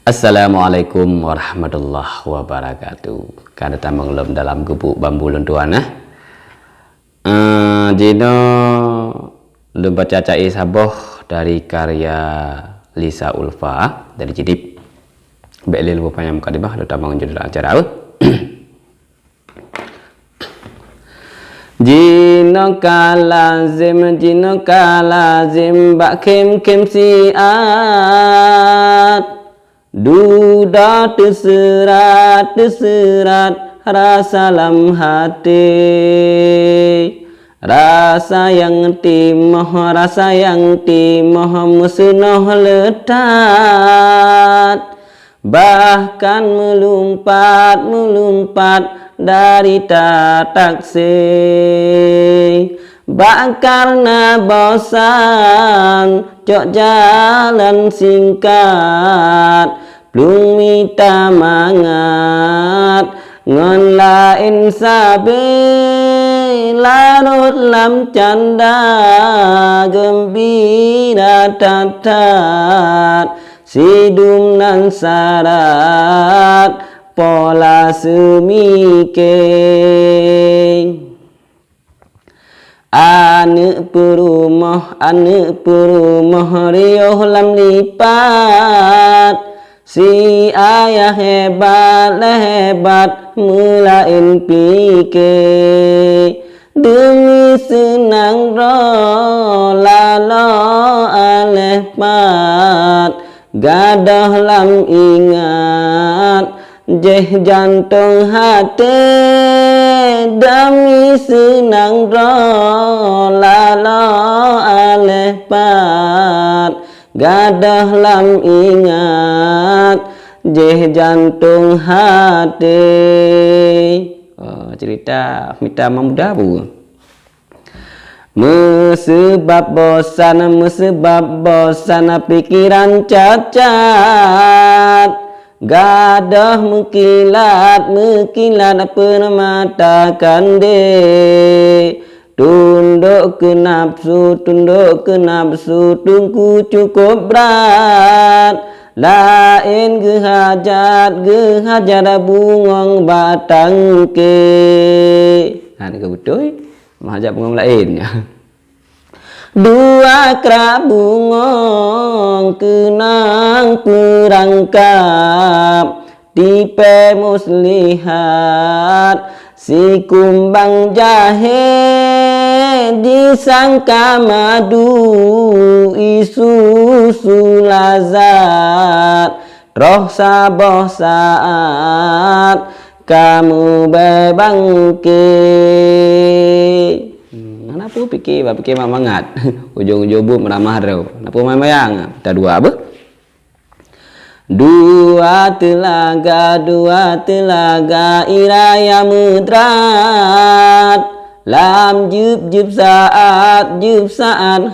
Assalamualaikum warahmatullahi wabarakatuh. Kada tambang lom dalam gubuk bambu lentuan Jino lom baca cai saboh dari karya Lisa Ulfa dari Cidip. Belil rupanya mukadimah do tambang judul acara Jino kalazim bak kem siat duda terserat rasa dalam hati, rasa yang timoh musnah letat, bahkan melumpat dari taksi, bak karena bosan cok jalan singkat, belum minta mangat ngon lain sabe larut lam canda gembira tatat sidum nan sarat pola semike ane perumah rioh lam lipat si ayah hebat mulain pikir demi senang lalo aleh pat gadah lam ingat jeh jantung hati demi senang lalo aleh pat gadah lam ingat jeh jantung hati. Cerita Mita Mamudabu. Mesebab bosan pikiran cacat, gadah mekilat permata kande, tunduk ke nafsu tungku cukup berat, lain gehajat bungong batang ke. Nah, ini betul menghajat bungong lainnya. Dua kerap bungong kenang perangkap tipe muslihat si kumbang jahe disangka madu isu sulazat roh saboh saat kamu bebangkit. Kenapa pikir mangat ujung-ujung bu meramah rau kenapa memayang kita dua apa dua telaga iraya mudrat lam jub saat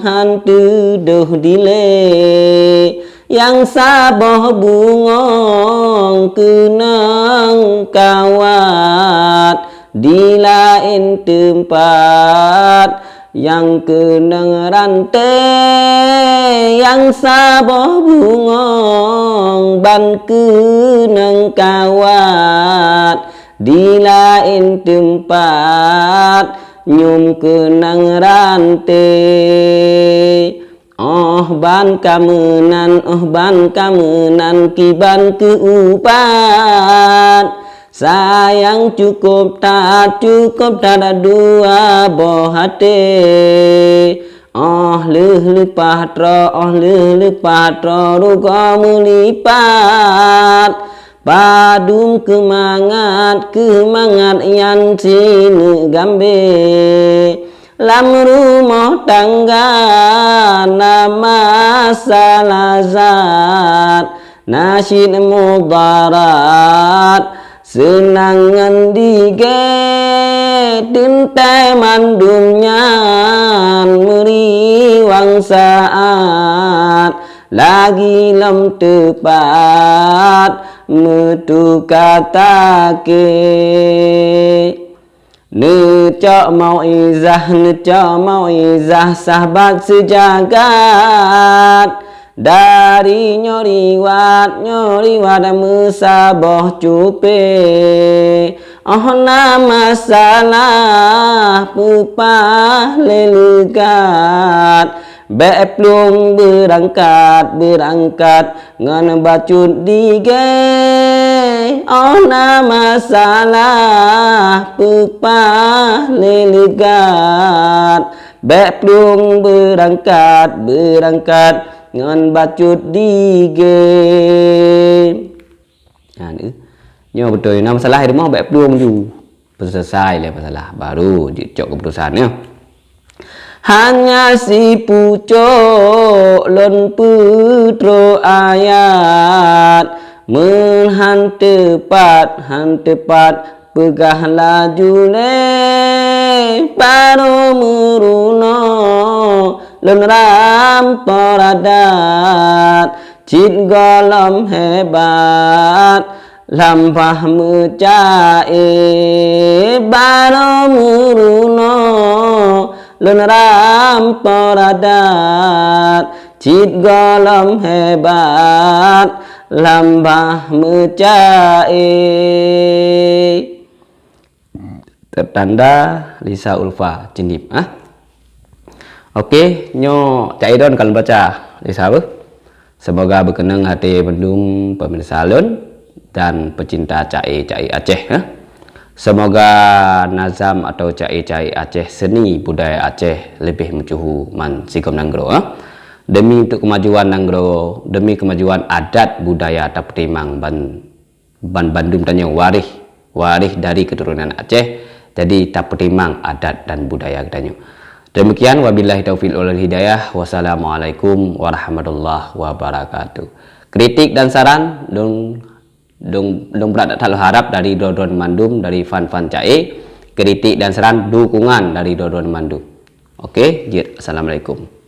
hantu doh dile yang saboh bungong kenang kawat di lain tempat yang kenang rantai yang saboh bungong ban kenang kawat di lain tempat nyum kenang rantai. Oh ban kamenan kiban keupat sayang cukup tak ada dua boh hati. Oh leh patro ruga melipat padum kemangat yang sini gambe lam rumah tangga nama salazat nasyid mudarat senangan dige tintai mandumnya meriwang saat lagi lam tepat metu katake necok mauizah sahabat sejagat dari nyoriwat mesaboh cupe nama masalah pupah lelegat beplung berangkat ngan bacut dige nama masalah pupah lelegat beplung berangkat ngan bacut dige. Nah, nyo betul nama masalah di rumah beplung ju selesai lah masalah baru dicok keputusannya. Hanya si pucuk lon putro ayat menhan tepat pegah laju le baru meruno lon ramparadat cit golom hebat lampah mecae baru meruno lon ramparadat cit golom hebat lampah mecae. Tertanda Lisa Ulfa Cindip. Oke, nyo Caidon kalau baca Lisa apa? Semoga berkenan hati pendum pemirsa Lun dan pecinta cai Aceh. Semoga nazam atau cai Aceh, seni budaya Aceh lebih mencuhu man sikom nanggro. Demi untuk kemajuan nanggro, demi kemajuan adat budaya Tapetimang ban Bandung tanya waris dari keturunan Aceh. Jadi Tapetimang adat dan budaya katanya. Demikian wabillahi taufiq wal hidayah. Wassalamualaikum warahmatullahi wabarakatuh. Kritik dan saran dong berada terlalu harap dari Dodon Mandum, dari fan-fan cai. Kritik dan saran dukungan dari Dodon Mandum. Oke, assalamualaikum.